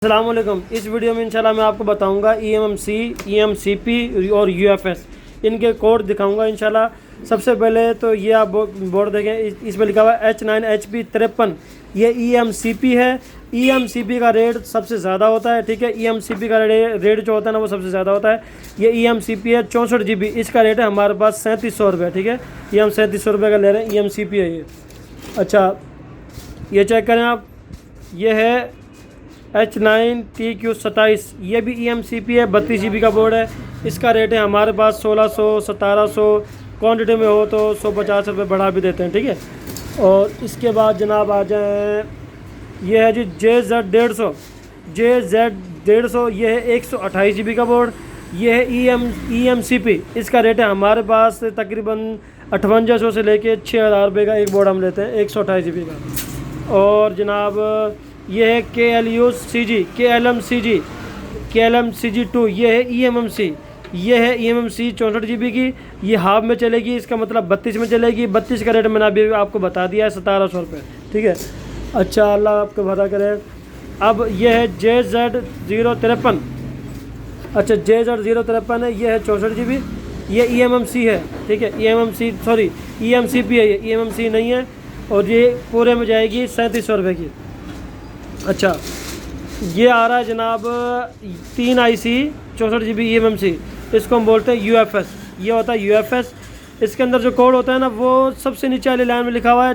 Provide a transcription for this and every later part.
अस्सलामुअलैकुम। इस वीडियो में इंशाल्लाह मैं आपको बताऊंगा EMMC, EMCP और UFS इनके कोड दिखाऊंगा इंशाल्लाह। सबसे पहले तो ये आप बोर्ड देखें, इसमें लिखा हुआ है H9HP53। ये EMCP है। EMCP का रेट सबसे ज़्यादा होता है, ठीक है। EMCP का रेट जो होता है ना वो सबसे ज़्यादा होता है। ये EMCP है 64 GB, इसका रेट है हमारे पास 3700 रुपये, ठीक है। ये हम 3700 रुपये का ले रहे हैं। EMCP है ये। अच्छा, ये चेक करें आप, ये है H9TQ27, ये भी EMCP है, 32 GB का बोर्ड है। इसका रेट है हमारे पास 1600 1700, क्वांटिटी में हो तो 150 रुपये बढ़ा भी देते हैं, ठीक है। और इसके बाद जनाब आ जाए, ये है जी JZ150। JZ150 ये है 128 GB का बोर्ड। ये है EMCP। इसका रेट है हमारे पास तकरीबन 5800 से लेके 6000 रुपये का एक बोर्ड हम लेते हैं, 128 GB का। और जनाब ये है KLMCG2, ये है EMMC। ये है EMMC 64 GB की, ये हाफ में चलेगी, इसका मतलब 32 में चलेगी। 32 का रेट मैंने अभी आपको बता दिया है 1700 रुपये, ठीक है। अच्छा, अल्लाह आपको भला करे। अब ये है JZ053। अच्छा, JZ053 है, ये है 64 GB। ये EMMC है, ठीक है। EMCP है, ये EMMC नहीं है। और ये पूरे में जाएगी 3700 रुपये की। अच्छा, ये आ रहा है जनाब 3 IC 64 GB EMMC, इसको हम बोलते हैं UFS। ये होता है UFS। इसके अंदर जो कोड होता है ना वो सबसे नीचे वाली लाइन में लिखा हुआ है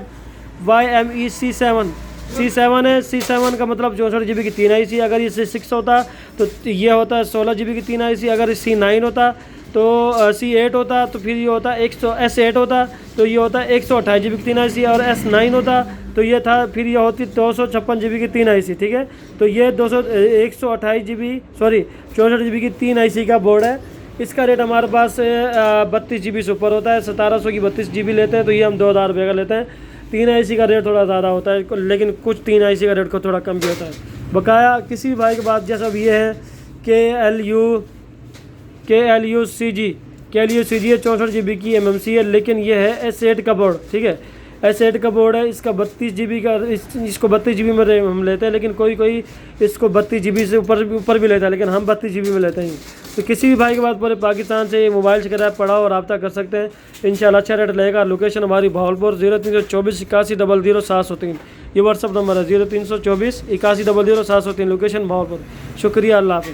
YMEC7। C7 है। C7 का मतलब 64 GB की 3 IC। अगर ये C6 होता तो ये होता है 16 GB की 3 IC। अगर C9 होता तो C8 होता तो फिर ये होता S8 होता तो ये होता 128 GB की 3 IC। और S9 होता तो ये था, फिर ये होती 256 GB की 3 IC, ठीक है। तो ये 128 GB 64 GB की 3 IC का बोर्ड है। इसका रेट हमारे पास 32 GB से ऊपर होता है। 1700 की 32 GB लेते हैं तो ये हम 2000 रुपये का लेते हैं। 3 IC का रेट थोड़ा ज़्यादा होता है, लेकिन कुछ 3 IC का रेट को थोड़ा कम भी होता है। बकाया किसी भी भाई के बाद जैसा अब ये है KLUCG है 64 GB की MMC है, लेकिन ये है S8 का बोर्ड, ठीक है। S8 का बोर्ड है, इसका 32 GB का, इसको 32 GB में हम लेते हैं, लेकिन कोई इसको 32 GB से ऊपर भी लेता है, लेकिन हम 32 GB में लेते हैं। तो किसी भी भाई के बाद पूरे पाकिस्तान से मोबाइल से किराया पड़ा और रब्ता कर सकते हैं इंशाल्लाह। अच्छा रेट लगेगा। लोकेशन हमारी भावलपुर 0324 81 00 703, ये व्हाट्सअप नंबर है 0324 81 00 703, लोकेशन भावलपुर। शुक्रिया, अल्लाह हाफ़िज़।